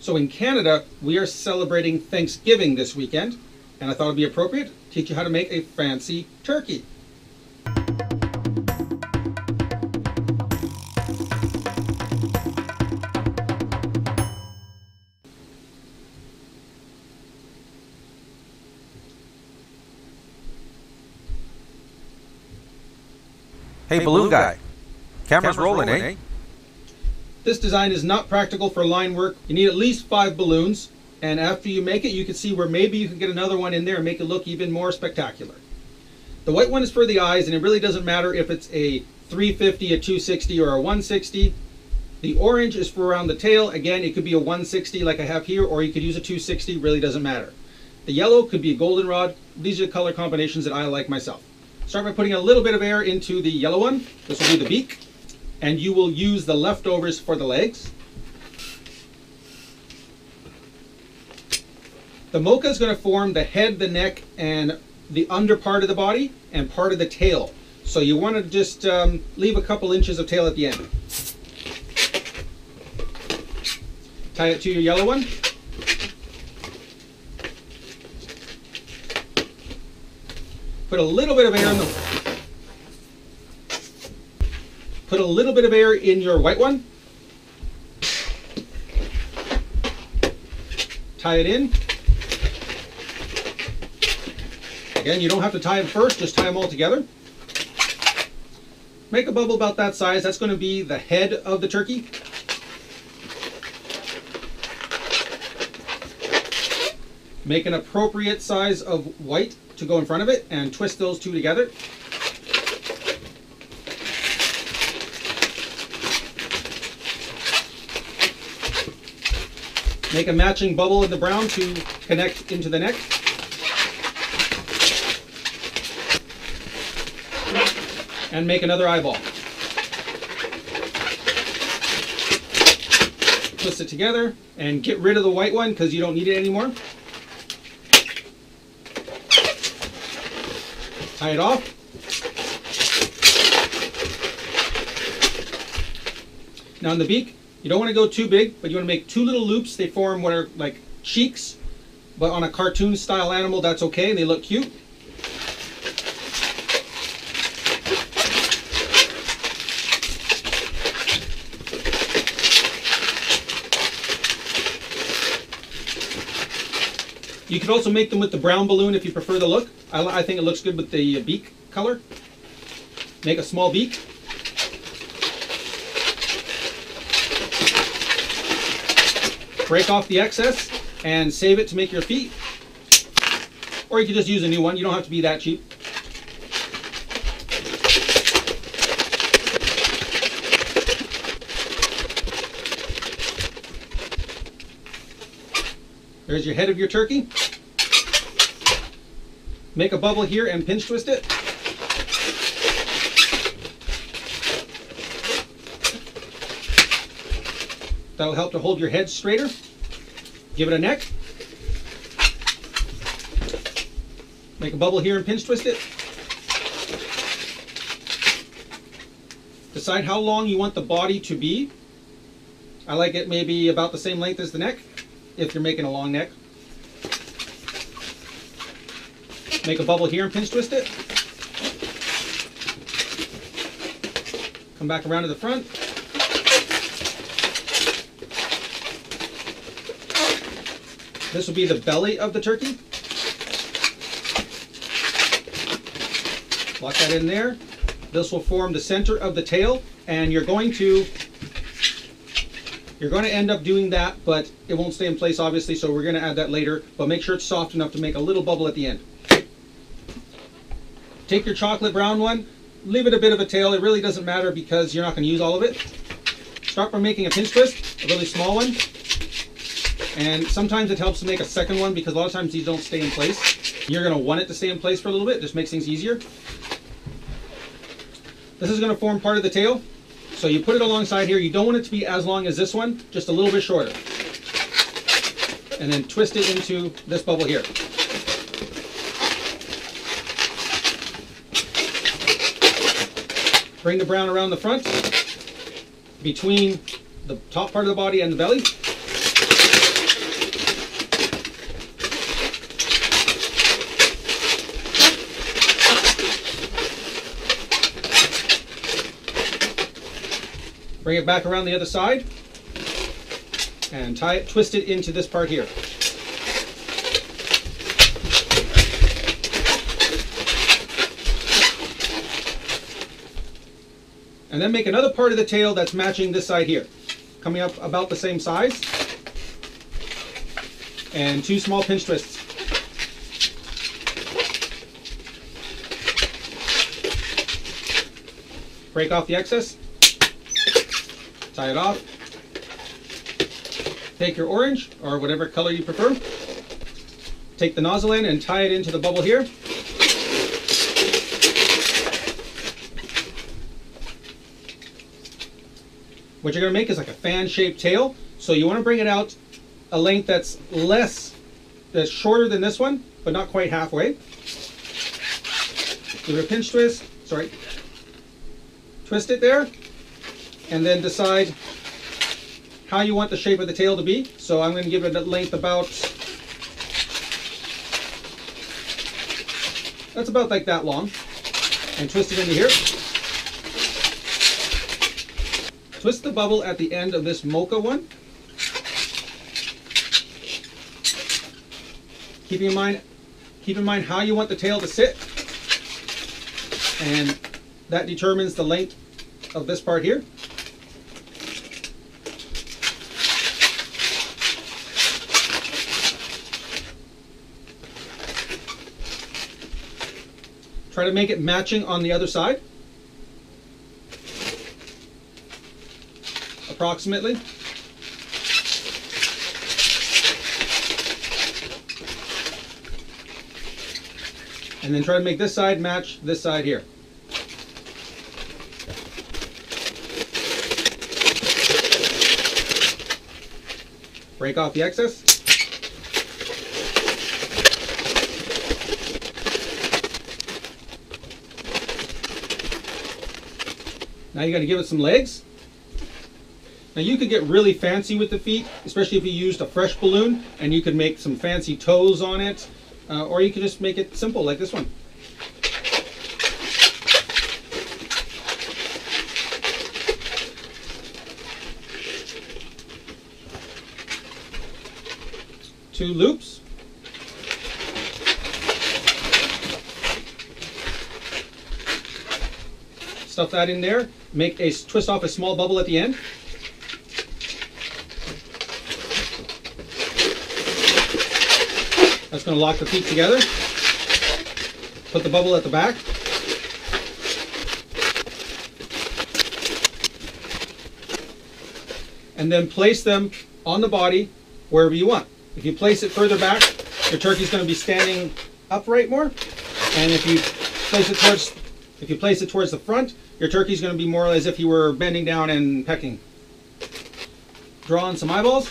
So in Canada, we are celebrating Thanksgiving this weekend, and I thought it'd be appropriate to teach you how to make a fancy turkey. Hey, balloon guy. Camera's rolling, eh? This design is not practical for line work. You need at least 5 balloons, and after you make it, you can see where maybe you can get another one in there and make it look even more spectacular. The white one is for the eyes, and it really doesn't matter if it's a 350, a 260, or a 160. The orange is for around the tail. Again, it could be a 160 like I have here, or you could use a 260, really doesn't matter. The yellow could be a goldenrod. These are the color combinations that I like myself. Start by putting a little bit of air into the yellow one. This will be the beak. And you will use the leftovers for the legs. The mocha is going to form the head, the neck, and the under part of the body and part of the tail. So you want to just leave a couple inches of tail at the end. Tie it to your yellow one. Put a little bit of air in the Put a little bit of air in your white one. Tie it in. Again, you don't have to tie them first, just tie them all together. Make a bubble about that size. That's going to be the head of the turkey. Make an appropriate size of white to go in front of it and twist those two together. Make a matching bubble in the brown to connect into the neck. And make another eyeball. Twist it together and get rid of the white one because you don't need it anymore. Tie it off. Now in the beak, you don't want to go too big, but you want to make 2 little loops. They form what are like cheeks, but on a cartoon style animal, that's okay. They look cute. You could also make them with the brown balloon if you prefer the look. I think it looks good with the beak color. Make a small beak. Break off the excess and save it to make your feet. Or you could just use a new one. You don't have to be that cheap. There's your head of your turkey. Make a bubble here and pinch twist it. That'll help to hold your head straighter. Give it a neck. Make a bubble here and pinch twist it. Decide how long you want the body to be. I like it maybe about the same length as the neck, if you're making a long neck. Make a bubble here and pinch twist it. Come back around to the front. This will be the belly of the turkey. Lock that in there. This will form the center of the tail, and you're going to end up doing that, but it won't stay in place obviously, so we're going to add that later, but make sure it's soft enough to make a little bubble at the end. Take your chocolate brown one, leave it a bit of a tail. It really doesn't matter because you're not going to use all of it. Start by making a pinch twist, a really small one. And sometimes it helps to make a second one because a lot of times these don't stay in place. You're going to want it to stay in place for a little bit. It just makes things easier. This is going to form part of the tail. So you put it alongside here. You don't want it to be as long as this one, just a little bit shorter. And then twist it into this bubble here. Bring the brown around the front, between the top part of the body and the belly. Bring it back around the other side and tie it, twist it into this part here. And then make another part of the tail that's matching this side here, coming up about the same size. And 2 small pinch twists. Break off the excess. Tie it off. Take your orange, or whatever color you prefer. Take the nozzle end and tie it into the bubble here. What you're going to make is like a fan-shaped tail. So you want to bring it out a length that's shorter than this one, but not quite halfway. Give it a pinch twist. Sorry. Twist it there, and then decide how you want the shape of the tail to be. So I'm going to give it a length that's about like that long, and twist it into here. Twist the bubble at the end of this mocha one. Keep in mind how you want the tail to sit, and that determines the length of this part here. Try to make it matching on the other side, approximately. And then try to make this side match this side here. Break off the excess. Now you got to give it some legs. Now you could get really fancy with the feet, especially if you used a fresh balloon, and you could make some fancy toes on it, or you could just make it simple like this one. Two loops. Stuff that in there. Make a twist off a small bubble at the end. That's going to lock the feet together. Put the bubble at the back. And then place them on the body wherever you want. If you place it further back, your turkey's going to be standing upright more. And if you place it towards the front, your turkey's going to be more as if you were bending down and pecking. Draw on some eyeballs.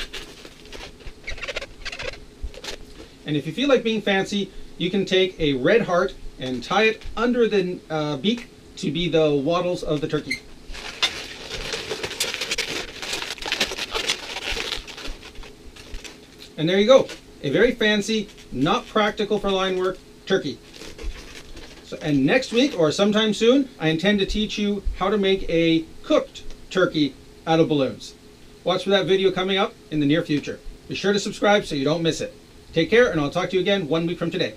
And if you feel like being fancy, you can take a red heart and tie it under the beak to be the wattles of the turkey. And there you go. A very fancy, not practical for line work turkey. And next week, or sometime soon, I intend to teach you how to make a cooked turkey out of balloons. Watch for that video coming up in the near future. Be sure to subscribe so you don't miss it. Take care, and I'll talk to you again 1 week from today.